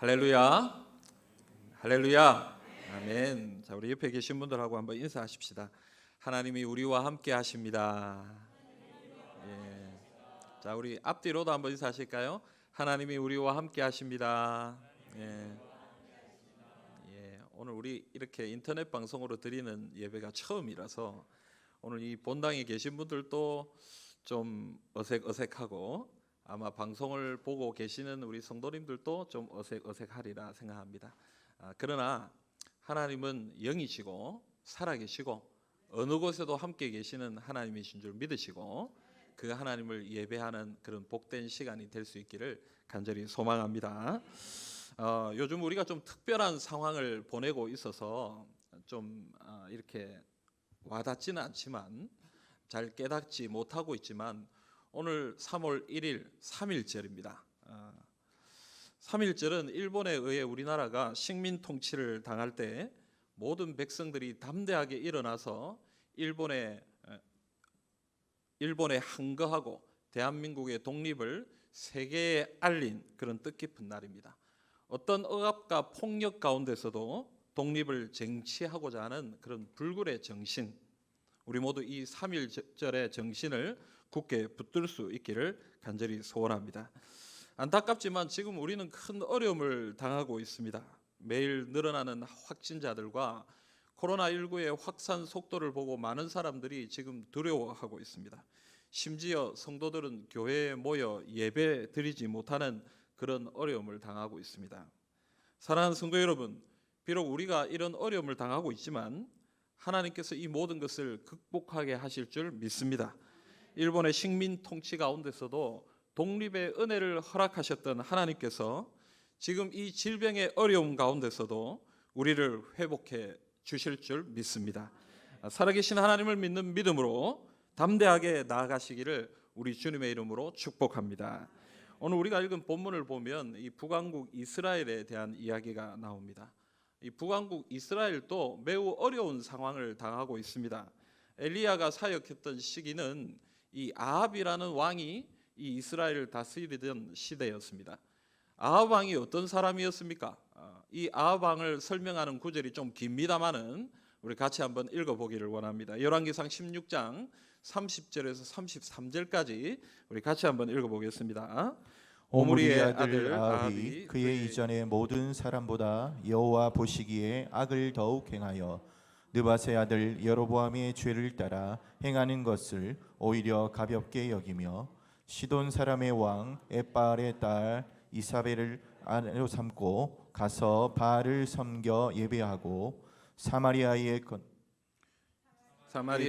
할렐루야, 할렐루야, 아멘. 자, 우리 옆에 계신 분들하고 한번 인사하십시다. 하나님이 우리와 함께 하십니다. 예. 자, 우리 앞뒤로도 한번 인사하실까요? 하나님이 우리와 함께 하십니다. 예. 예. 오늘 우리 이렇게 인터넷 방송으로 드리는 예배가 처음이라서 오늘 이 본당에 계신 분들도 좀 어색하고 아마 방송을 보고 계시는 우리 성도님들도 좀 어색하리라 생각합니다. 그러나 하나님은 영이시고 살아계시고 어느 곳에도 함께 계시는 하나님이신 줄 믿으시고 그 하나님을 예배하는 그런 복된 시간이 될 수 있기를 간절히 소망합니다. 요즘 우리가 좀 특별한 상황을 보내고 있어서 좀 이렇게 와닿지는 않지만 잘 깨닫지 못하고 있지만 오늘 3월 1일 3.1절입니다. 3.1절은 일본에 의해 우리나라가 식민 통치를 당할 때 모든 백성들이 담대하게 일어나서 일본에 항거하고 대한민국의 독립을 세계에 알린 그런 뜻깊은 날입니다. 어떤 억압과 폭력 가운데서도 독립을 쟁취하고자 하는 그런 불굴의 정신, 우리 모두 이 3.1절의 정신을 굳게 붙들 수 있기를 간절히 소원합니다. 안타깝지만 지금 우리는 큰 어려움을 당하고 있습니다. 매일 늘어나는 확진자들과 코로나19의 확산 속도를 보고 많은 사람들이 지금 두려워하고 있습니다. 심지어 성도들은 교회에 모여 예배 드리지 못하는 그런 어려움을 당하고 있습니다. 사랑하는 성도 여러분, 비록 우리가 이런 어려움을 당하고 있지만 하나님께서 이 모든 것을 극복하게 하실 줄 믿습니다. 일본의 식민 통치 가운데서도 독립의 은혜를 허락하셨던 하나님께서 지금 이 질병의 어려움 가운데서도 우리를 회복해 주실 줄 믿습니다. 살아계신 하나님을 믿는 믿음으로 담대하게 나아가시기를 우리 주님의 이름으로 축복합니다. 오늘 우리가 읽은 본문을 보면 이 북왕국 이스라엘에 대한 이야기가 나옵니다. 이 북왕국 이스라엘도 매우 어려운 상황을 당하고 있습니다. 엘리야가 사역했던 시기는 이 아합이라는 왕이 이 이스라엘을 다스리던 시대였습니다. 아합 왕이 어떤 사람이었습니까? 이 아합 왕을 설명하는 구절이 좀 깁니다만은 우리 같이 한번 읽어보기를 원합니다. 열왕기상 16장 30절에서 33절까지 우리 같이 한번 읽어보겠습니다. 오므리의 아들 아합이 그의 이전의 모든 사람보다 여호와 보시기에 악을 더욱 행하여 느밧의 아들 여로보암의 죄를 따라 행하는 것을 오히려 가볍게 여기며 시돈 사람의 왕 엣바알의 딸 이사벨을 아내로 삼고 가서 바알을 섬겨 예배하고 사마리아에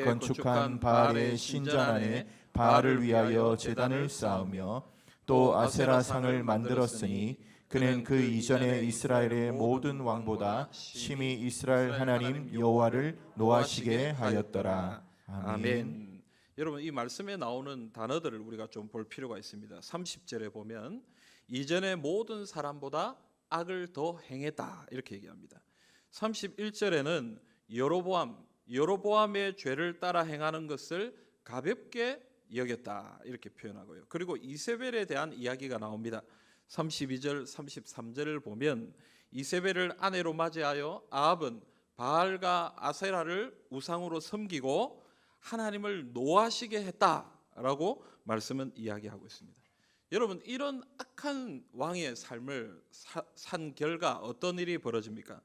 건축한 바알의 신전 안에 바알을 위하여 제단을 쌓으며 또 아세라상을 만들었으니 그는 그 이전에 이스라엘의 모든 왕보다 심히 이스라엘 하나님 여호와를 노하시게 하였더라. 아멘. 여러분, 이 말씀에 나오는 단어들을 우리가 좀 볼 필요가 있습니다. 30절에 보면 이전의 모든 사람보다 악을 더 행했다 이렇게 얘기합니다. 31절에는 여로보암의 죄를 따라 행하는 것을 가볍게 여겼다 이렇게 표현하고요. 그리고 이세벨에 대한 이야기가 나옵니다. 32절, 33절을 보면 이세벨을 아내로 맞이하여 아합은 바알과 아세라를 우상으로 섬기고 하나님을 노하시게 했다라고 말씀은 이야기하고 있습니다. 여러분, 이런 악한 왕의 삶을 산 결과 어떤 일이 벌어집니까?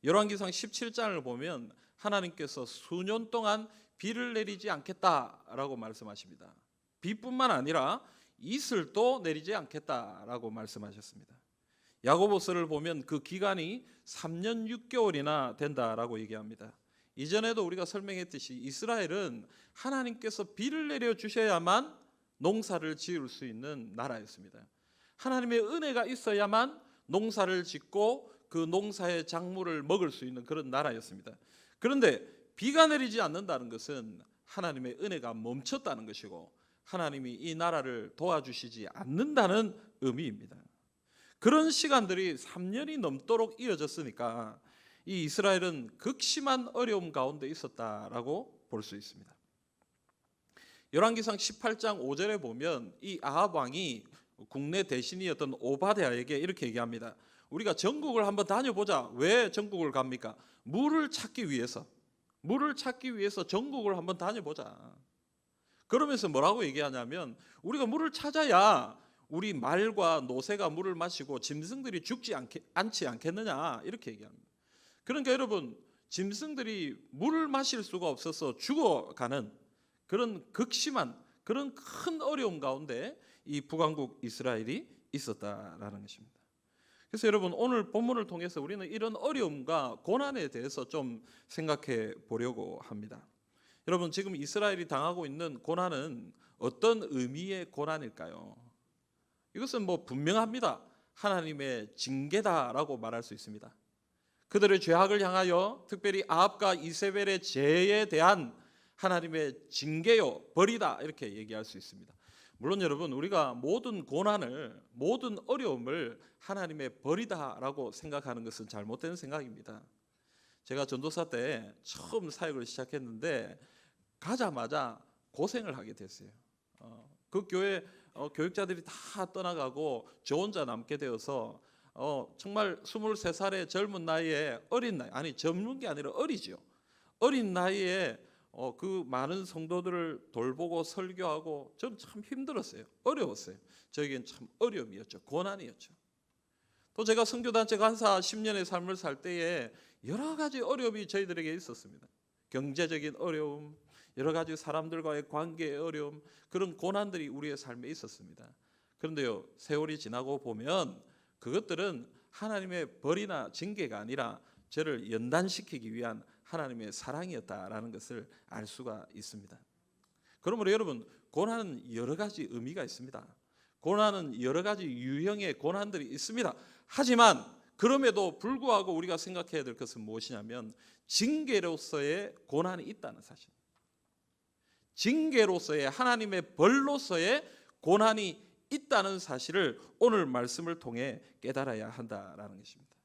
열왕기상 17장을 보면 하나님께서 수년 동안 비를 내리지 않겠다라고 말씀하십니다. 비뿐만 아니라 이슬도 내리지 않겠다라고 말씀하셨습니다. 야고보서를 보면 그 기간이 3년 6개월이나 된다라고 얘기합니다. 이전에도 우리가 설명했듯이 이스라엘은 하나님께서 비를 내려 주셔야만 농사를 지을 수 있는 나라였습니다. 하나님의 은혜가 있어야만 농사를 짓고 그 농사의 작물을 먹을 수 있는 그런 나라였습니다. 그런데 비가 내리지 않는다는 것은 하나님의 은혜가 멈췄다는 것이고 하나님이 이 나라를 도와주시지 않는다는 의미입니다. 그런 시간들이 3년이 넘도록 이어졌으니까 이 이스라엘은 극심한 어려움 가운데 있었다라고 볼 수 있습니다. 열왕기상 18장 5절에 보면 이 아합 왕이 국내 대신이었던 오바댜에게 이렇게 얘기합니다. 우리가 전국을 한번 다녀보자. 왜 전국을 갑니까? 물을 찾기 위해서 전국을 한번 다녀보자. 그러면서 뭐라고 얘기하냐면 우리가 물을 찾아야 우리 말과 노새가 물을 마시고 짐승들이 죽지 않지 않겠느냐 이렇게 얘기합니다. 그러니까 여러분 짐승들이 물을 마실 수가 없어서 죽어가는 그런 극심한 그런 큰 어려움 가운데 이 북왕국 이스라엘이 있었다라는 것입니다. 그래서 여러분 오늘 본문을 통해서 우리는 이런 어려움과 고난에 대해서 좀 생각해 보려고 합니다. 여러분 지금 이스라엘이 당하고 있는 고난은 어떤 의미의 고난일까요? 이것은 뭐 분명합니다. 하나님의 징계다라고 말할 수 있습니다. 그들의 죄악을 향하여 특별히 아합과 이세벨의 죄에 대한 하나님의 징계요 벌이다 이렇게 얘기할 수 있습니다. 물론 여러분 우리가 모든 고난을 모든 어려움을 하나님의 벌이다라고 생각하는 것은 잘못된 생각입니다. 제가 전도사 때 처음 사역을 시작했는데 가자마자 고생을 하게 됐어요. 그 교회 교육자들이 다 떠나가고 저 혼자 남게 되어서 정말 23살의 젊은 나이에 어린 나이 아니 젊은 게 아니라 어리죠. 어린 나이에 그 많은 성도들을 돌보고 설교하고 저는 참 힘들었어요. 어려웠어요. 저에겐 참 어려움이었죠. 고난이었죠. 또 제가 선교단체 간사 10년의 삶을 살 때에 여러 가지 어려움이 저희들에게 있었습니다. 경제적인 어려움, 여러 가지 사람들과의 관계의 어려움, 그런 고난들이 우리의 삶에 있었습니다. 그런데요, 세월이 지나고 보면 그것들은 하나님의 벌이나 징계가 아니라 저를 연단시키기 위한 하나님의 사랑이었다라는 것을 알 수가 있습니다. 그러므로 여러분 고난은 여러 가지 의미가 있습니다. 고난은 여러 가지 유형의 고난들이 있습니다. 하지만 그럼에도 불구하고 우리가 생각해야 될 것은 무엇이냐면 징계로서의 고난이 있다는 사실. 징계로서의 하나님의 벌로서의 고난이 있다는 사실을 오늘 말씀을 통해 깨달아야 한다라는 것입니다.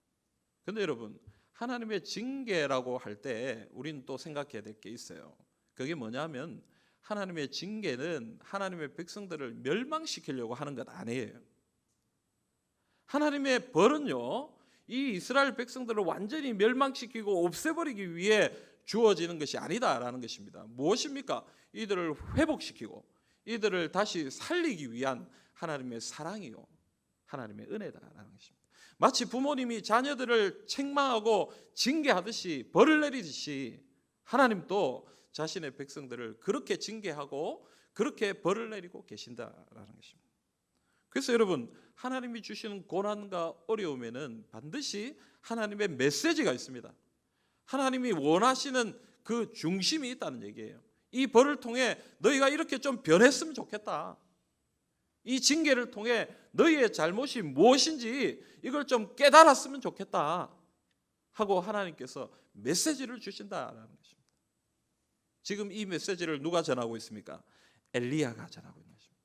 그런데 여러분 하나님의 징계라고 할 때 우리는 또 생각해야 될 게 있어요. 그게 뭐냐면 하나님의 징계는 하나님의 백성들을 멸망시키려고 하는 것 아니에요. 하나님의 벌은요, 이 이스라엘 백성들을 완전히 멸망시키고 없애버리기 위해 주어지는 것이 아니다라는 것입니다. 무엇입니까? 이들을 회복시키고 이들을 다시 살리기 위한 하나님의 사랑이요, 하나님의 은혜다라는 것입니다. 마치 부모님이 자녀들을 책망하고 징계하듯이 벌을 내리듯이 하나님도 자신의 백성들을 그렇게 징계하고 그렇게 벌을 내리고 계신다라는 것입니다. 그래서 여러분 하나님이 주시는 고난과 어려움에는 반드시 하나님의 메시지가 있습니다. 하나님이 원하시는 그 중심이 있다는 얘기예요. 이 벌을 통해 너희가 이렇게 좀 변했으면 좋겠다. 이 징계를 통해 너희의 잘못이 무엇인지 이걸 좀 깨달았으면 좋겠다 하고 하나님께서 메시지를 주신다라는 것입니다. 지금 이 메시지를 누가 전하고 있습니까? 엘리야가 전하고 있는 것입니다.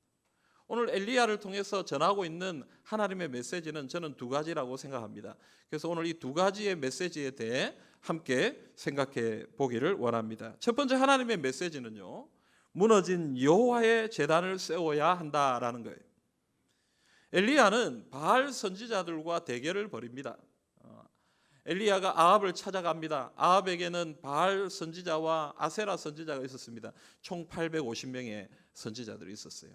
오늘 엘리야를 통해서 전하고 있는 하나님의 메시지는 저는 두 가지라고 생각합니다. 그래서 오늘 이 두 가지의 메시지에 대해 함께 생각해 보기를 원합니다. 첫 번째 하나님의 메시지는요, 무너진 여호와의 제단을 세워야 한다라는 거예요. 엘리야는 바알 선지자들과 대결을 벌입니다. 엘리야가 아합을 찾아갑니다. 아합에게는 바알 선지자와 아세라 선지자가 있었습니다. 총 850명의 선지자들이 있었어요.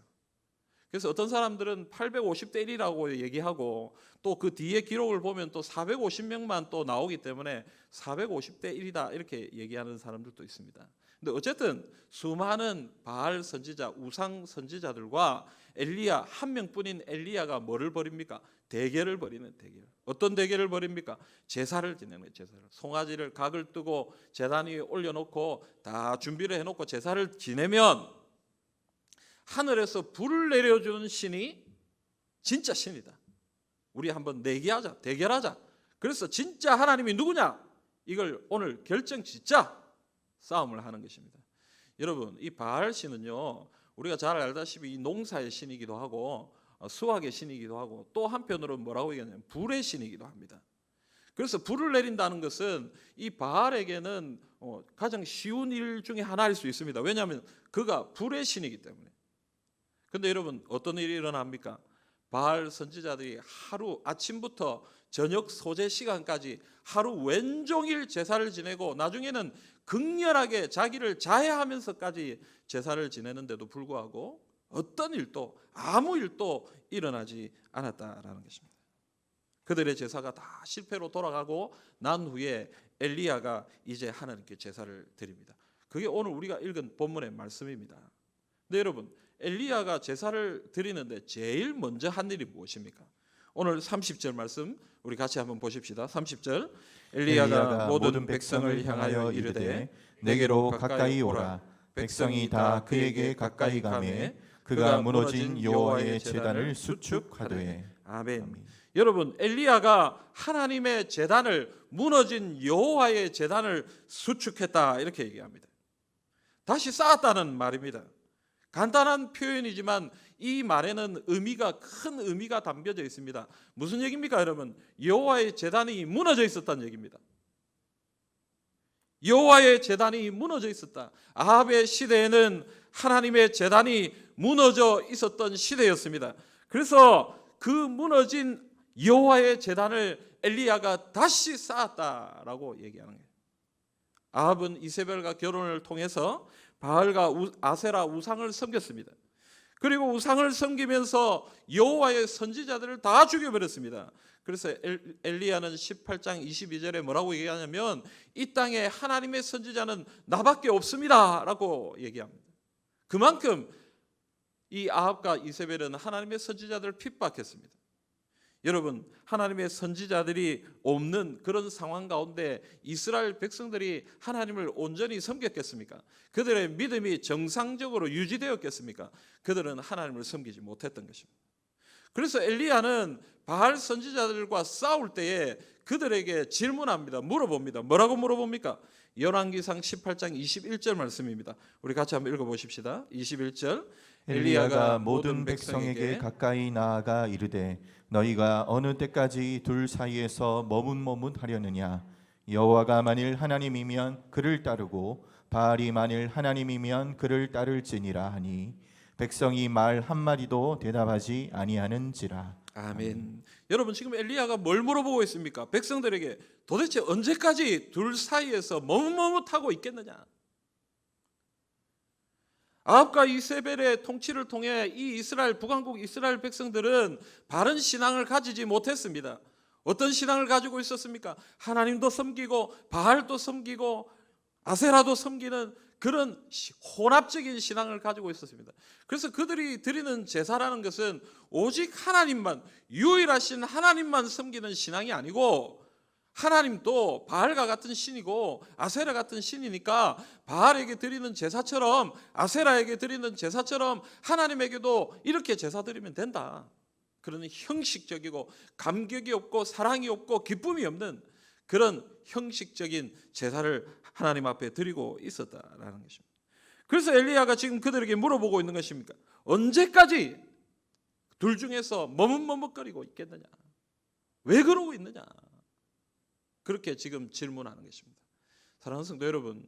그래서 어떤 사람들은 850대 1이라고 얘기하고 또 그 뒤에 기록을 보면 또 450명만 또 나오기 때문에 450대 1이다 이렇게 얘기하는 사람들도 있습니다. 근데 어쨌든 수많은 바알 선지자, 우상 선지자들과 엘리야 한 명뿐인 엘리야가 뭐를 벌입니까? 대결을 벌이는 대결. 어떤 대결을 벌입니까? 제사를 지내는 거예요. 제사를. 송아지를 각을 뜨고 제단 위에 올려놓고 다 준비를 해놓고 제사를 지내면 하늘에서 불을 내려주는 신이 진짜 신이다. 우리 한번 내기하자, 대결하자. 그래서 진짜 하나님이 누구냐? 이걸 오늘 결정짓자. 싸움을 하는 것입니다. 여러분, 이 바알 신은요, 우리가 잘 알다시피 이 농사의 신이기도 하고 수학의 신이기도 하고 또 한편으로는 뭐라고 얘기하냐면 불의 신이기도 합니다. 그래서 불을 내린다는 것은 이 바알에게는 가장 쉬운 일 중에 하나일 수 있습니다. 왜냐하면 그가 불의 신이기 때문에. 그런데 여러분 어떤 일이 일어납니까? 바알 선지자들이 하루 아침부터 저녁 소재 시간까지 하루 왼종일 제사를 지내고 나중에는 극렬하게 자기를 자해하면서까지 제사를 지내는데도 불구하고 어떤 일도 아무 일도 일어나지 않았다라는 것입니다. 그들의 제사가 다 실패로 돌아가고 난 후에 엘리야가 이제 하나님께 제사를 드립니다. 그게 오늘 우리가 읽은 본문의 말씀입니다. 네, 여러분, 엘리야가 제사를 드리는데 제일 먼저 한 일이 무엇입니까? 오늘 30절 말씀 우리 같이 한번 보십시다. 30절 엘리야가 모든 백성을 향하여 이르되 내게로 가까이 오라. 백성이 다 그에게 가까이 가매 그가 무너진 여호와의 제단을 수축하되. 아멘. 여러분, 엘리야가 하나님의 제단을 무너진 여호와의 제단을 수축했다 이렇게 얘기합니다. 다시 쌓았다는 말입니다. 간단한 표현이지만 이 말에는 큰 의미가 담겨져 있습니다. 무슨 얘기입니까, 여러분? 여호와의 제단이 무너져 있었다는 얘기입니다. 여호와의 제단이 무너져 있었다. 아합의 시대에는 하나님의 제단이 무너져 있었던 시대였습니다. 그래서 그 무너진 여호와의 제단을 엘리야가 다시 쌓았다라고 얘기하는 거예요. 아합은 이세벨과 결혼을 통해서 바알과 아세라 우상을 섬겼습니다. 그리고 우상을 섬기면서 여호와의 선지자들을 다 죽여버렸습니다. 그래서 엘리야는 18장 22절에 뭐라고 얘기하냐면 이 땅에 하나님의 선지자는 나밖에 없습니다 라고 얘기합니다. 그만큼 이 아합과 이세벨은 하나님의 선지자들을 핍박했습니다. 여러분, 하나님의 선지자들이 없는 그런 상황 가운데 이스라엘 백성들이 하나님을 온전히 섬겼겠습니까? 그들의 믿음이 정상적으로 유지되었겠습니까? 그들은 하나님을 섬기지 못했던 것입니다. 그래서 엘리야는 바알 선지자들과 싸울 때에 그들에게 질문합니다. 물어봅니다. 뭐라고 물어봅니까? 열왕기상 18장 21절 말씀입니다. 우리 같이 한번 읽어보십시다. 21절 엘리야가 모든 백성에게 가까이 나아가 이르되 너희가 어느 때까지 둘 사이에서 머뭇머뭇하려느냐? 여호와가 만일 하나님이면 그를 따르고 바알이 만일 하나님이면 그를 따를지니라 하니 백성이 말 한마디도 대답하지 아니하는지라. 아멘. 여러분, 지금 엘리야가 뭘 물어보고 있습니까? 백성들에게 도대체 언제까지 둘 사이에서 머뭇머뭇하고 있겠느냐? 아합과 이세벨의 통치를 통해 이 이스라엘 북왕국 이스라엘 백성들은 바른 신앙을 가지지 못했습니다. 어떤 신앙을 가지고 있었습니까? 하나님도 섬기고 바알도 섬기고 아세라도 섬기는 그런 혼합적인 신앙을 가지고 있었습니다. 그래서 그들이 드리는 제사라는 것은 오직 하나님만, 유일하신 하나님만 섬기는 신앙이 아니고 하나님도 바알과 같은 신이고 아세라 같은 신이니까 바알에게 드리는 제사처럼 아세라에게 드리는 제사처럼 하나님에게도 이렇게 제사 드리면 된다. 그런 형식적이고 감격이 없고 사랑이 없고 기쁨이 없는 그런 형식적인 제사를 하나님 앞에 드리고 있었다라는 것입니다. 그래서 엘리야가 지금 그들에게 물어보고 있는 것입니까? 언제까지 둘 중에서 머뭇머뭇거리고 있겠느냐? 왜 그러고 있느냐? 그렇게 지금 질문하는 것입니다. 사랑하는 성도 여러분,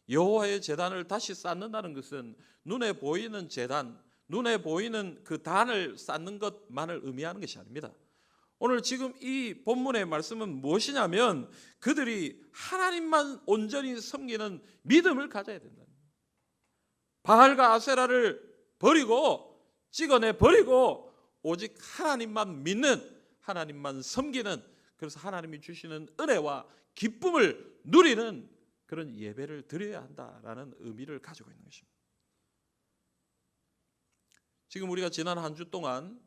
여호와의 제단을 다시 쌓는다는 것은 눈에 보이는 제단, 눈에 보이는 그 단을 쌓는 것만을 의미하는 것이 아닙니다. 오늘 지금 이 본문의 말씀은 무엇이냐면 그들이 하나님만 온전히 섬기는 믿음을 가져야 된다. 바알과 아세라를 버리고 찍어내 버리고 오직 하나님만 믿는, 하나님만 섬기는, 그래서 하나님이 주시는 은혜와 기쁨을 누리는 그런 예배를 드려야 한다라는 의미를 가지고 있는 것입니다. 지금 우리가 지난 한 주 동안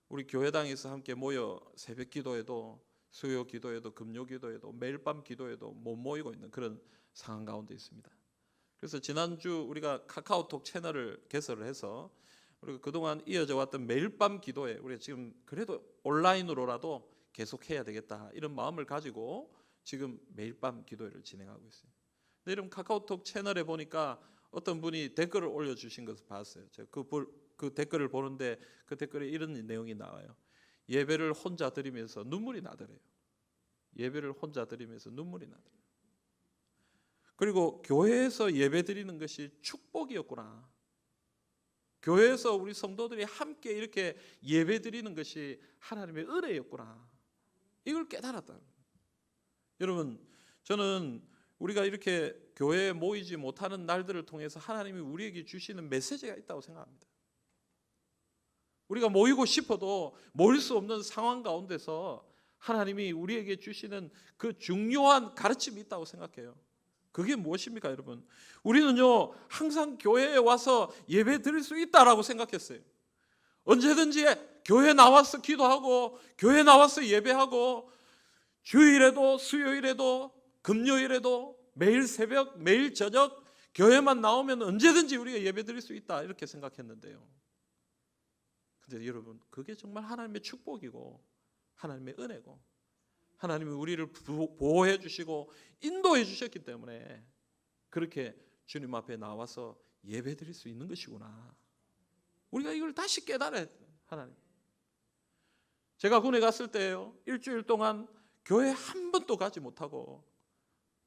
우리 교회당에서 함께 모여 새벽 기도에도 수요 기도에도 금요 기도에도 매일 밤 기도에도 못 모이고 있는 그런 상황 가운데 있습니다. 그래서 지난주 우리가 카카오톡 채널을 개설을 해서 우리가 그동안 이어져 왔던 매일 밤 기도에 우리가 지금 그래도 온라인으로라도 계속해야 되겠다 이런 마음을 가지고 지금 매일 밤 기도회를 진행하고 있어요. 근데 여러분 카카오톡 채널에 보니까 어떤 분이 댓글을 올려주신 것을 봤어요. 제가 그 댓글을 보는데 그 댓글에 이런 내용이 나와요. 예배를 혼자 드리면서 눈물이 나더래요. 예배를 혼자 드리면서 눈물이 나더래요. 그리고 교회에서 예배 드리는 것이 축복이었구나. 교회에서 우리 성도들이 함께 이렇게 예배 드리는 것이 하나님의 은혜였구나. 이걸 깨달았다. 여러분, 저는 우리가 이렇게 교회에 모이지 못하는 날들을 통해서 하나님이 우리에게 주시는 메시지가 있다고 생각합니다. 우리가 모이고 싶어도 모일 수 없는 상황 가운데서 하나님이 우리에게 주시는 그 중요한 가르침이 있다고 생각해요. 그게 무엇입니까, 여러분? 우리는요, 항상 교회에 와서 예배 드릴 수 있다라고 생각했어요. 언제든지 교회 나와서 기도하고 교회 나와서 예배하고 주일에도 수요일에도 금요일에도 매일 새벽 매일 저녁 교회만 나오면 언제든지 우리가 예배 드릴 수 있다 이렇게 생각했는데요. 근데 여러분, 그게 정말 하나님의 축복이고 하나님의 은혜고 하나님이 우리를 보호해 주시고 인도해 주셨기 때문에 그렇게 주님 앞에 나와서 예배 드릴 수 있는 것이구나. 우리가 이걸 다시 깨달아야 돼요. 하나님. 제가 군에 갔을 때요, 일주일 동안 교회 한 번도 가지 못하고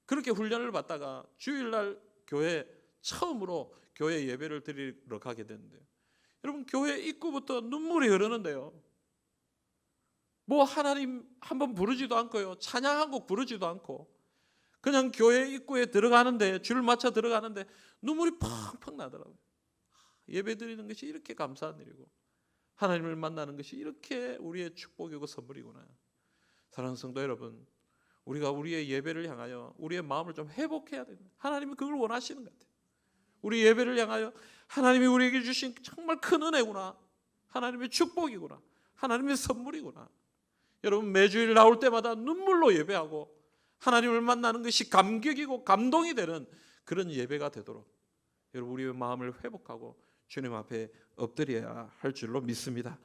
그렇게 훈련을 받다가 주일날 교회 처음으로 교회 예배를 드리러 가게 됐는데요. 여러분, 교회 입구부터 눈물이 흐르는데요. 뭐 하나님 한번 부르지도 않고요, 찬양 한 곡 부르지도 않고 그냥 교회 입구에 들어가는데 줄 맞춰 들어가는데 눈물이 펑펑 나더라고요. 예배 드리는 것이 이렇게 감사한 일이고 하나님을 만나는 것이 이렇게 우리의 축복이고 선물이구나. 사랑하는 성도 여러분, 우리가 우리의 예배를 향하여 우리의 마음을 좀 회복해야 됩니다. 하나님이 그걸 원하시는 것 같아요. 우리 예배를 향하여 하나님이 우리에게 주신 정말 큰 은혜구나, 하나님의 축복이구나, 하나님의 선물이구나. 여러분, 매주일 나올 때마다 눈물로 예배하고 하나님을 만나는 것이 감격이고 감동이 되는 그런 예배가 되도록 여러분, 우리의 마음을 회복하고 주님 앞에 엎드려야 할 줄로 믿습니다.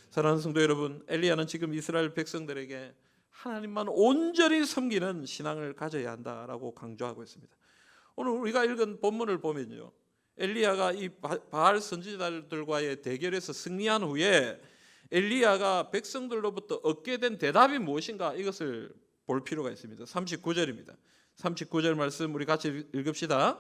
사랑하는 성도 여러분, 엘리야는 지금 이스라엘 백성들에게 하나님만 온전히 섬기는 신앙을 가져야 한다라고 강조하고 있습니다. 오늘 우리가 읽은 본문을 보면요, 엘리야가 이 바알 선지자들과의 대결에서 승리한 후에 엘리야가 백성들로부터 얻게 된 대답이 무엇인가, 이것을 볼 필요가 있습니다. 39절입니다. 39절 말씀 우리 같이 읽읍시다.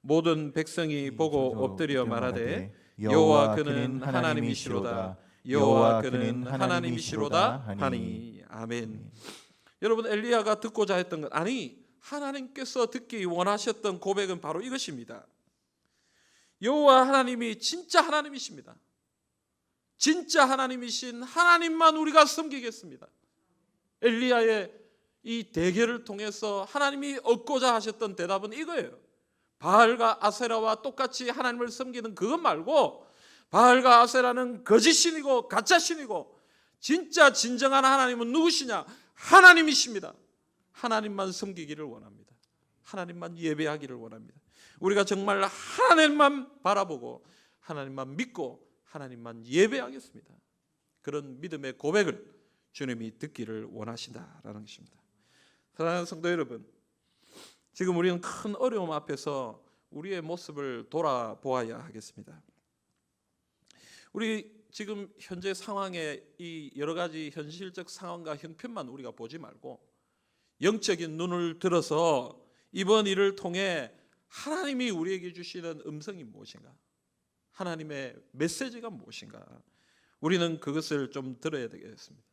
모든 백성이 보고 엎드려 말하되 여호와 그는 하나님이시로다, 여호와 그는 하나님이시로다 하니. 아멘. 여러분, 엘리야가 듣고자 했던 것, 아니 하나님께서 듣기 원하셨던 고백은 바로 이것입니다. 여호와 하나님이 진짜 하나님이십니다. 진짜 하나님이신 하나님만 우리가 섬기겠습니다. 엘리야의 이 대결을 통해서 하나님이 얻고자 하셨던 대답은 이거예요. 바알과 아세라와 똑같이 하나님을 섬기는 그것 말고 바알과 아세라는 거짓신이고 가짜신이고 진짜 진정한 하나님은 누구시냐? 하나님이십니다. 하나님만 섬기기를 원합니다. 하나님만 예배하기를 원합니다. 우리가 정말 하나님만 바라보고 하나님만 믿고 하나님만 예배하겠습니다. 그런 믿음의 고백을 주님이 듣기를 원하신다라는 것입니다. 사랑하는 성도 여러분, 지금 우리는 큰 어려움 앞에서 우리의 모습을 돌아보아야 하겠습니다. 우리 지금 현재 상황의 이 여러 가지 현실적 상황과 형편만 우리가 보지 말고 영적인 눈을 들어서 이번 일을 통해 하나님이 우리에게 주시는 음성이 무엇인가, 하나님의 메시지가 무엇인가, 우리는 그것을 좀 들어야 되겠습니다.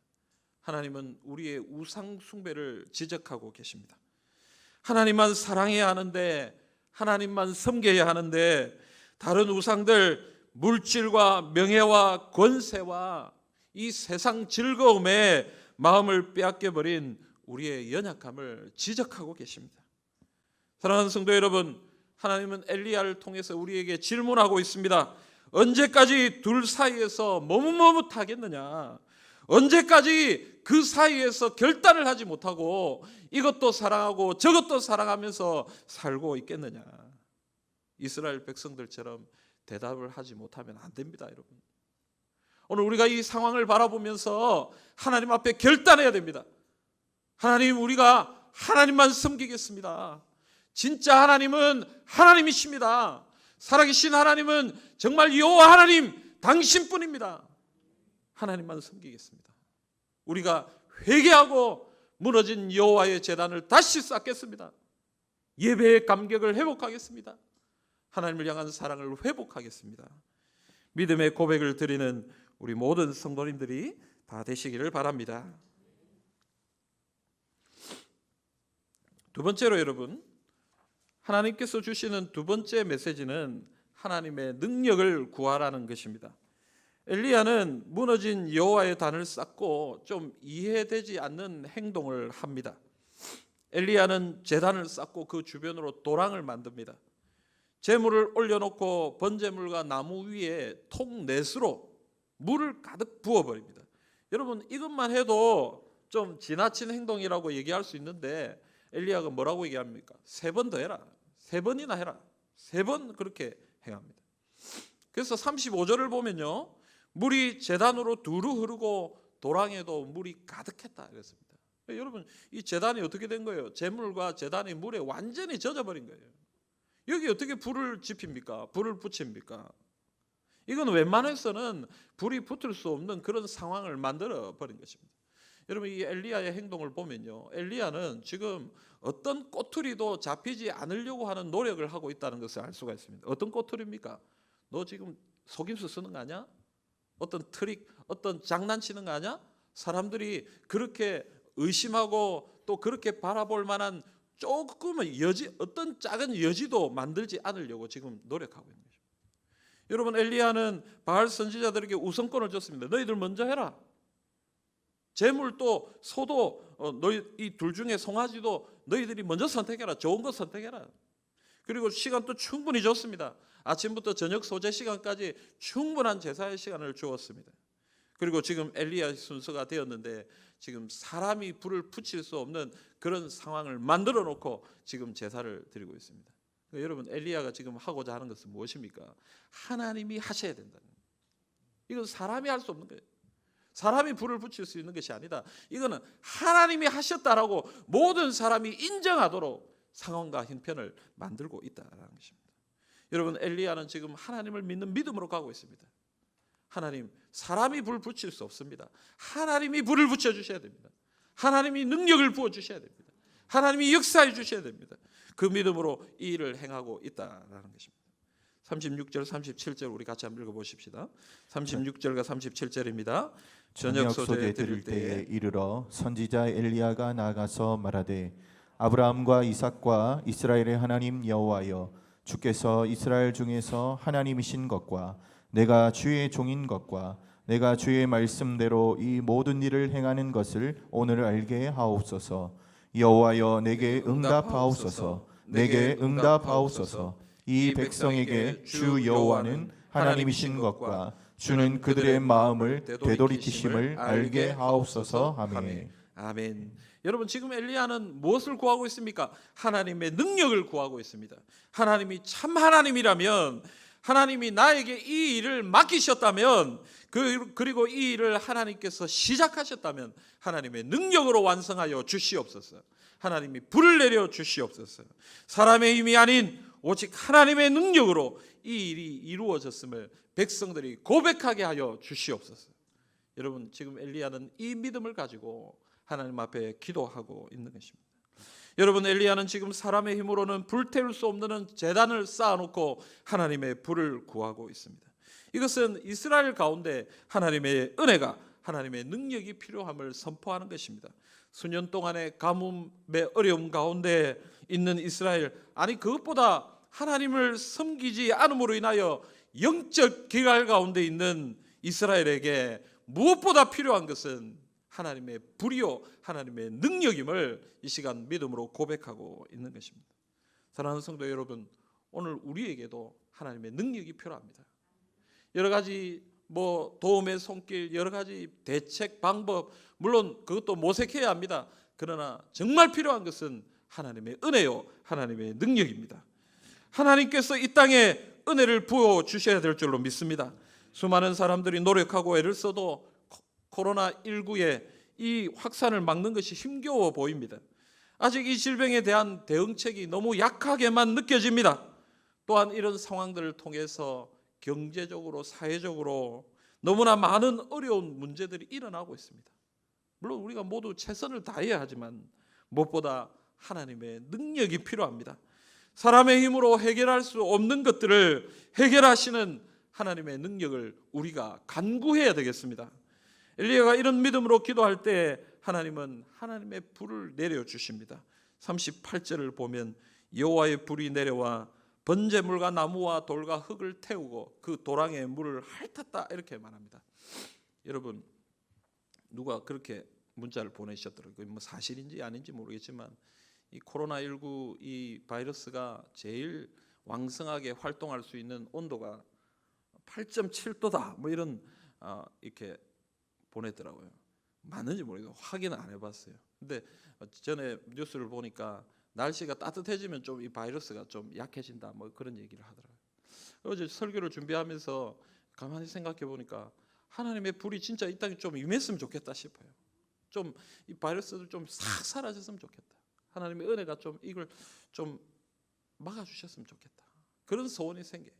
하나님은 우리의 우상 숭배를 지적하고 계십니다. 하나님만 사랑해야 하는데, 하나님만 섬겨야 하는데 다른 우상들, 물질과 명예와 권세와 이 세상 즐거움에 마음을 빼앗겨버린 우리의 연약함을 지적하고 계십니다. 사랑하는 성도 여러분, 하나님은 엘리야를 통해서 우리에게 질문하고 있습니다. 언제까지 둘 사이에서 머뭇머뭇하겠느냐? 언제까지 그 사이에서 결단을 하지 못하고 이것도 사랑하고 저것도 사랑하면서 살고 있겠느냐? 이스라엘 백성들처럼 대답을 하지 못하면 안 됩니다, 여러분. 오늘 우리가 이 상황을 바라보면서 하나님 앞에 결단해야 됩니다. 하나님, 우리가 하나님만 섬기겠습니다. 진짜 하나님은 하나님이십니다. 살아계신 하나님은 정말 여호와 하나님 당신뿐입니다. 하나님만 섬기겠습니다. 우리가 회개하고 무너진 여호와의 제단을 다시 쌓겠습니다. 예배의 감격을 회복하겠습니다. 하나님을 향한 사랑을 회복하겠습니다. 믿음의 고백을 드리는 우리 모든 성도님들이 다 되시기를 바랍니다. 두 번째로 여러분, 하나님께서 주시는 두 번째 메시지는 하나님의 능력을 구하라는 것입니다. 엘리야는 무너진 여호와의 단을 쌓고 좀 이해되지 않는 행동을 합니다. 엘리야는 제단을 쌓고 그 주변으로 도랑을 만듭니다. 제물을 올려놓고 번제물과 나무 위에 통넷으로 물을 가득 부어버립니다. 여러분, 이것만 해도 좀 지나친 행동이라고 얘기할 수 있는데 엘리야가 뭐라고 얘기합니까? 3번 더 해라. 3번이나 해라. 3번 그렇게 행합니다. 그래서 35절을 보면요, 물이 제단으로 두루 흐르고 도랑에도 물이 가득했다 그랬습니다. 여러분, 이 제단이 어떻게 된 거예요? 제물과 제단이 물에 완전히 젖어버린 거예요. 여기 어떻게 불을 지핍니까? 불을 붙입니까? 이건 웬만해서는 불이 붙을 수 없는 그런 상황을 만들어 버린 것입니다. 여러분, 이 엘리야의 행동을 보면요, 엘리야는 지금 어떤 꼬투리도 잡히지 않으려고 하는 노력을 하고 있다는 것을 알 수가 있습니다. 어떤 꼬투리입니까? 너 지금 속임수 쓰는 거 아니야? 어떤 트릭, 어떤 장난치는 거 아니야? 사람들이 그렇게 의심하고 또 그렇게 바라볼 만한 조금의 여지, 어떤 작은 여지도 만들지 않으려고 지금 노력하고 있는 것입니다. 여러분, 엘리야는 바알 선지자들에게 우선권을 줬습니다. 너희들 먼저 해라. 재물도 소도 너희 이 둘 중에 송아지도 너희들이 먼저 선택해라. 좋은 거 선택해라. 그리고 시간도 충분히 줬습니다. 아침부터 저녁 소재 시간까지 충분한 제사의 시간을 주었습니다. 그리고 지금 엘리야 순서가 되었는데 지금 사람이 불을 붙일 수 없는 그런 상황을 만들어 놓고 지금 제사를 드리고 있습니다. 그러니까 여러분, 엘리야가 지금 하고자 하는 것은 무엇입니까? 하나님이 하셔야 된다는 거예요. 이건 사람이 할 수 없는 거예요. 사람이 불을 붙일 수 있는 것이 아니다. 이거는 하나님이 하셨다라고 모든 사람이 인정하도록 상황과 형편을 만들고 있다라는 것입니다. 여러분, 엘리야는 지금 하나님을 믿는 믿음으로 가고 있습니다. 하나님, 사람이 불 붙일 수 없습니다. 하나님이 불을 붙여 주셔야 됩니다. 하나님이 능력을 부어 주셔야 됩니다. 하나님이 역사해 주셔야 됩니다. 그 믿음으로 이 일을 행하고 있다라는 것입니다. 36절, 37절 우리 같이 한번 읽어보십시다. 36절과 37절입니다. 저녁 소재 드릴 때에 이르러 선지자 엘리야가 나가서 말하되 아브라함과 이삭과 이스라엘의 하나님 여호와여, 주께서 이스라엘 중에서 하나님이신 것과 내가 주의 종인 것과 내가 주의 말씀대로 이 모든 일을 행하는 것을 오늘 알게 하옵소서. 여호와여, 내게 응답하옵소서. 내게 응답하옵소서. 이 백성에게 주 여호와는 하나님이신 것과 주는 그들의 마음을 되돌이키심을 알게 하옵소서. 아멘. 아멘. 여러분, 지금 엘리야는 무엇을 구하고 있습니까? 하나님의 능력을 구하고 있습니다. 하나님이 참 하나님이라면, 하나님이 나에게 이 일을 맡기셨다면, 그리고 이 일을 하나님께서 시작하셨다면 하나님의 능력으로 완성하여 주시옵소서. 하나님이 불을 내려 주시옵소서. 사람의 힘이 아닌 오직 하나님의 능력으로 이 일이 이루어졌음을 백성들이 고백하게 하여 주시옵소서. 여러분, 지금 엘리야는 이 믿음을 가지고 하나님 앞에 기도하고 있는 것입니다. 여러분, 엘리야는 지금 사람의 힘으로는 불태울 수 없는 제단을 쌓아놓고 하나님의 불을 구하고 있습니다. 이것은 이스라엘 가운데 하나님의 은혜가, 하나님의 능력이 필요함을 선포하는 것입니다. 수년 동안의 가뭄의 어려움 가운데 있는 이스라엘, 아니 그것보다 하나님을 섬기지 않음으로 인하여 영적 기갈 가운데 있는 이스라엘에게 무엇보다 필요한 것은 하나님의 불이요 하나님의 능력임을 이 시간 믿음으로 고백하고 있는 것입니다. 사랑하는 성도 여러분, 오늘 우리에게도 하나님의 능력이 필요합니다. 여러 가지 도움의 손길, 여러 가지 대책 방법, 물론 그것도 모색해야 합니다. 그러나 정말 필요한 것은 하나님의 은혜요 하나님의 능력입니다. 하나님께서 이 땅에 은혜를 부어 주셔야 될 줄로 믿습니다. 수많은 사람들이 노력하고 애를 써도 코로나19의 이 확산을 막는 것이 힘겨워 보입니다. 아직 이 질병에 대한 대응책이 너무 약하게만 느껴집니다. 또한 이런 상황들을 통해서 경제적으로, 사회적으로 너무나 많은 어려운 문제들이 일어나고 있습니다. 물론 우리가 모두 최선을 다해야 하지만 무엇보다 하나님의 능력이 필요합니다. 사람의 힘으로 해결할 수 없는 것들을 해결하시는 하나님의 능력을 우리가 간구해야 되겠습니다. 엘리야가 이런 믿음으로 기도할 때 하나님은 하나님의 불을 내려주십니다. 38절을 보면 여호와의 불이 내려와 번제물과 나무와 돌과 흙을 태우고 그 도랑에 물을 핥았다, 이렇게 말합니다. 여러분, 누가 그렇게 문자를 보내셨더라고요. 뭐 사실인지 아닌지 모르겠지만 이 코로나19 이 바이러스가 제일 왕성하게 활동할 수 있는 온도가 8.7도다 뭐 이런 이렇게 보냈더라고요. 맞는지 모르겠어요. 확인은 안 해봤어요. 근데 전에 뉴스를 보니까 날씨가 따뜻해지면 좀 이 바이러스가 좀 약해진다 뭐 그런 얘기를 하더라고요. 어제 설교를 준비하면서 가만히 생각해 보니까 하나님의 불이 진짜 이 땅에 좀 임했으면 좋겠다 싶어요. 좀 이 바이러스도 좀 싹 사라졌으면 좋겠다. 하나님의 은혜가 좀 이걸 좀 막아주셨으면 좋겠다. 그런 소원이 생겨요.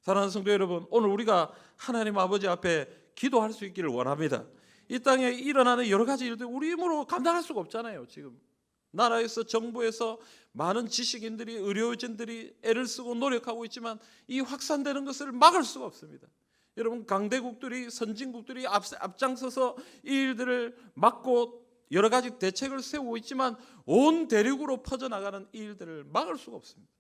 사랑하는 성도 여러분, 오늘 우리가 하나님 아버지 앞에 기도할 수 있기를 원합니다. 이 땅에 일어나는 여러 가지 일들 우리 힘으로 감당할 수가 없잖아요. 지금 나라에서, 정부에서 많은 지식인들이, 의료진들이 애를 쓰고 노력하고 있지만 이 확산되는 것을 막을 수가 없습니다. 여러분, 강대국들이, 선진국들이 앞장서서 이 일들을 막고 여러 가지 대책을 세우고 있지만 온 대륙으로 퍼져나가는 이 일들을 막을 수가 없습니다.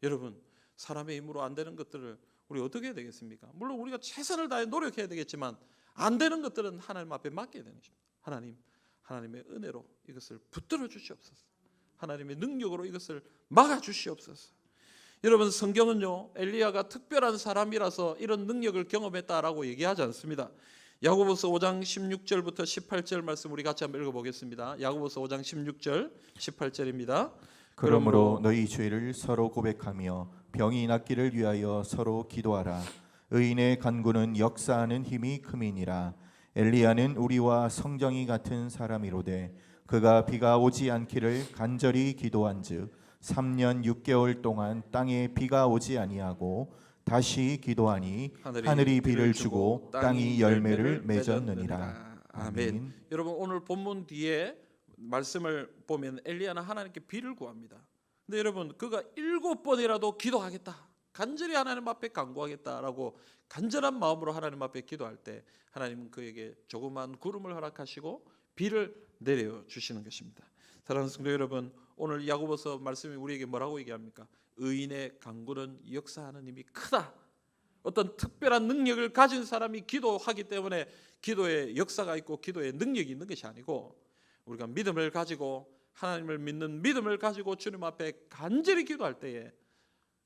여러분, 사람의 힘으로 안 되는 것들을 우리 어떻게 해야 되겠습니까? 물론 우리가 최선을 다해 노력해야 되겠지만 안 되는 것들은 하나님 앞에 맡겨야 되는 것입니다. 하나님의 은혜로 이것을 붙들어 주시옵소서. 하나님의 능력으로 이것을 막아 주시옵소서. 여러분, 성경은요, 엘리야가 특별한 사람이라서 이런 능력을 경험했다라고 얘기하지 않습니다. 야고보서 5장 16절부터 18절 말씀 우리 같이 한번 읽어보겠습니다. 야고보서 5장 16절 18절입니다. 그러므로 너희 죄를 서로 고백하며 병이 낫기를 위하여 서로 기도하라. 의인의 간구는 역사하는 힘이 큼이니라. 엘리야는 우리와 성정이 같은 사람이로되 그가 비가 오지 않기를 간절히 기도한즉 3년 6개월 동안 땅에 비가 오지 아니하고 다시 기도하니 하늘이 비를 주고 땅이 열매를 맺었느니라. 아멘. 여러분, 오늘 본문 뒤에 말씀을 보면 엘리야는 하나님께 비를 구합니다. 근데 여러분, 그가 7번이라도 기도하겠다, 간절히 하나님 앞에 간구하겠다라고 간절한 마음으로 하나님 앞에 기도할 때 하나님은 그에게 조그만 구름을 허락하시고 비를 내려주시는 것입니다. 사랑하는 성도 여러분, 오늘 야고보서 말씀이 우리에게 뭐라고 얘기합니까? 의인의 간구는 역사하는 힘이 크다. 어떤 특별한 능력을 가진 사람이 기도하기 때문에 기도에 역사가 있고 기도에 능력이 있는 것이 아니고 우리가 믿음을 가지고 하나님을 믿는 믿음을 가지고 주님 앞에 간절히 기도할 때에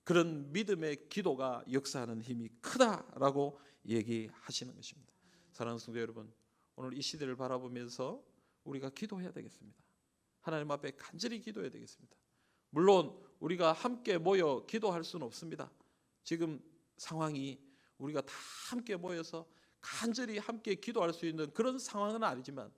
그런 믿음의 기도가 역사하는 힘이 크다라고 얘기하시는 것입니다. 사랑하는 성도 여러분, 오늘 이 시대를 바라보면서 우리가 기도해야 되겠습니다. 하나님 앞에 간절히 기도해야 되겠습니다. 물론 우리가 함께 모여 기도할 수는 없습니다. 지금 상황이 우리가 다 함께 모여서 간절히 함께 기도할 수 있는 그런 상황은 아니지만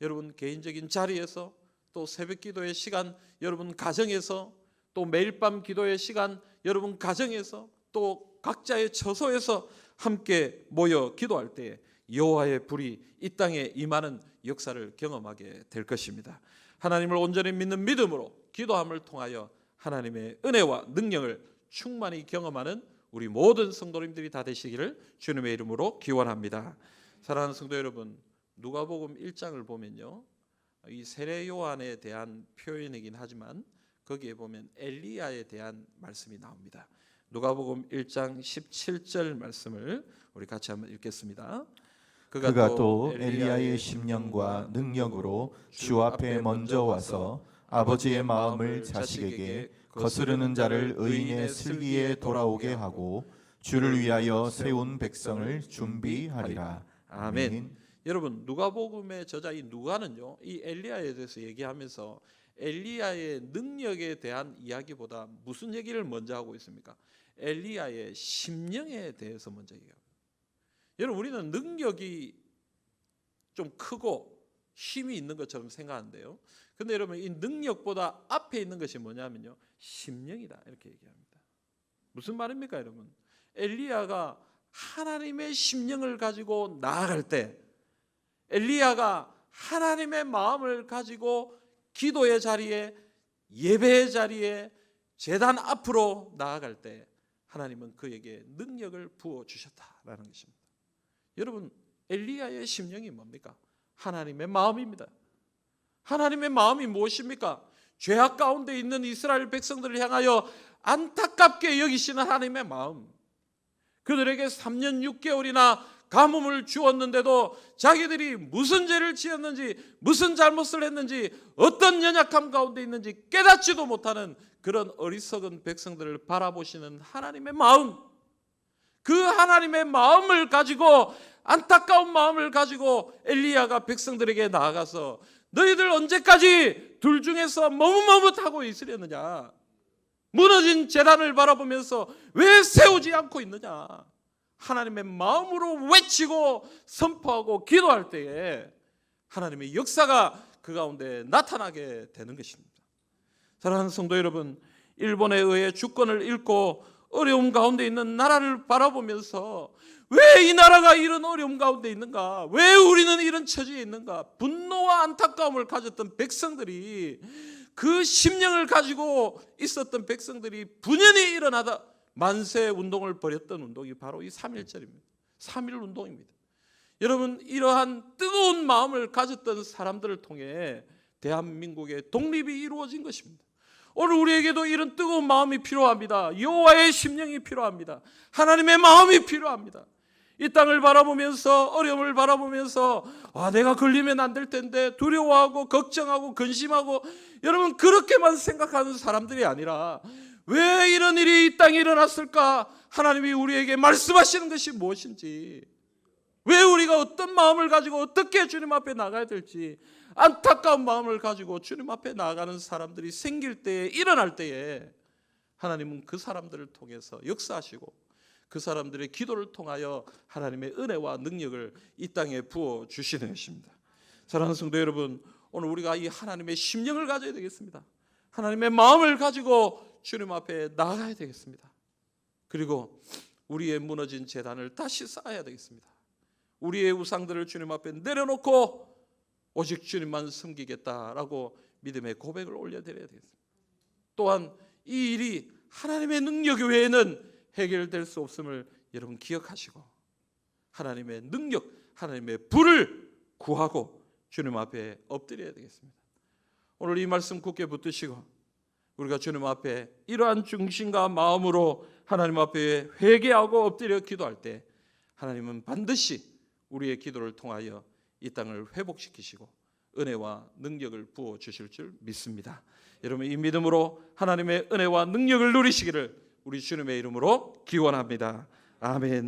여러분 개인적인 자리에서 또 새벽 기도의 시간 여러분 가정에서 또 매일 밤 기도의 시간 여러분 가정에서 또 각자의 처소에서 함께 모여 기도할 때 여호와의 불이 이 땅에 임하는 역사를 경험하게 될 것입니다. 하나님을 온전히 믿는 믿음으로 기도함을 통하여 하나님의 은혜와 능력을 충만히 경험하는 우리 모든 성도님들이 다 되시기를 주님의 이름으로 기원합니다. 사랑하는 성도 여러분, 누가복음 1장을 보면요, 이 세례 요한에 대한 표현이긴 하지만 거기에 보면 엘리야에 대한 말씀이 나옵니다. 누가복음 1장 17절 말씀을 우리 같이 한번 읽겠습니다. 그가 또 엘리야의 심령과 능력으로 주 앞에 먼저 와서 아버지의 마음을 자식에게 거스르는 자를 의인의 슬기에 돌아오게 하고 주를 위하여 세운 백성을 준비하리라. 아멘. 여러분, 누가복음의 저자 이 누가는요, 이 엘리야에 대해서 얘기하면서 엘리야의 능력에 대한 이야기보다 무슨 얘기를 먼저 하고 있습니까? 엘리야의 심령에 대해서 먼저 얘기합니다. 여러분, 우리는 능력이 좀 크고 힘이 있는 것처럼 생각하는데요. 근데 여러분, 이 능력보다 앞에 있는 것이 뭐냐면요, 심령이다, 이렇게 얘기합니다. 무슨 말입니까, 여러분? 엘리야가 하나님의 심령을 가지고 나아갈 때, 엘리야가 하나님의 마음을 가지고 기도의 자리에, 예배의 자리에, 제단 앞으로 나아갈 때 하나님은 그에게 능력을 부어 주셨다라는 것입니다. 여러분, 엘리야의 심령이 뭡니까? 하나님의 마음입니다. 하나님의 마음이 무엇입니까? 죄악 가운데 있는 이스라엘 백성들을 향하여 안타깝게 여기시는 하나님의 마음. 그들에게 3년 6개월이나 가뭄을 주었는데도 자기들이 무슨 죄를 지었는지, 무슨 잘못을 했는지, 어떤 연약함 가운데 있는지 깨닫지도 못하는 그런 어리석은 백성들을 바라보시는 하나님의 마음. 그 하나님의 마음을 가지고, 안타까운 마음을 가지고 엘리야가 백성들에게 나아가서 너희들 언제까지 둘 중에서 머뭇머뭇하고 있으려느냐? 무너진 제단을 바라보면서 왜 세우지 않고 있느냐? 하나님의 마음으로 외치고 선포하고 기도할 때에 하나님의 역사가 그 가운데 나타나게 되는 것입니다. 사랑하는 성도 여러분, 일본에 의해 주권을 잃고 어려움 가운데 있는 나라를 바라보면서 왜 이 나라가 이런 어려움 가운데 있는가? 왜 우리는 이런 처지에 있는가? 분노와 안타까움을 가졌던 백성들이, 그 심령을 가지고 있었던 백성들이 분연히 일어나다 만세 운동을 벌였던 운동이 바로 이 3.1절입니다. 3.1 운동입니다. 여러분, 이러한 뜨거운 마음을 가졌던 사람들을 통해 대한민국의 독립이 이루어진 것입니다. 오늘 우리에게도 이런 뜨거운 마음이 필요합니다. 여호와의 심령이 필요합니다. 하나님의 마음이 필요합니다. 이 땅을 바라보면서, 어려움을 바라보면서 내가 걸리면 안 될 텐데 두려워하고 걱정하고 근심하고, 여러분 그렇게만 생각하는 사람들이 아니라 왜 이런 일이 이 땅에 일어났을까? 하나님이 우리에게 말씀하시는 것이 무엇인지, 왜 우리가 어떤 마음을 가지고 어떻게 주님 앞에 나가야 될지, 안타까운 마음을 가지고 주님 앞에 나아가는 사람들이 생길 때에, 일어날 때에 하나님은 그 사람들을 통해서 역사하시고 그 사람들의 기도를 통하여 하나님의 은혜와 능력을 이 땅에 부어 주시는 것입니다. 사랑하는 성도 여러분, 오늘 우리가 이 하나님의 심령을 가져야 되겠습니다. 하나님의 마음을 가지고 주님 앞에 나아가야 되겠습니다. 그리고 우리의 무너진 제단을 다시 쌓아야 되겠습니다. 우리의 우상들을 주님 앞에 내려놓고 오직 주님만 섬기겠다라고 믿음의 고백을 올려드려야 되겠습니다. 또한 이 일이 하나님의 능력 외에는 해결될 수 없음을 여러분 기억하시고, 하나님의 능력, 하나님의 불을 구하고 주님 앞에 엎드려야 되겠습니다. 오늘 이 말씀 굳게 붙드시고 우리가 주님 앞에 이러한 중심과 마음으로 하나님 앞에 회개하고 엎드려 기도할 때 하나님은 반드시 우리의 기도를 통하여 이 땅을 회복시키시고 은혜와 능력을 부어 주실 줄 믿습니다. 여러분, 이 믿음으로 하나님의 은혜와 능력을 누리시기를 우리 주님의 이름으로 기원합니다. 아멘.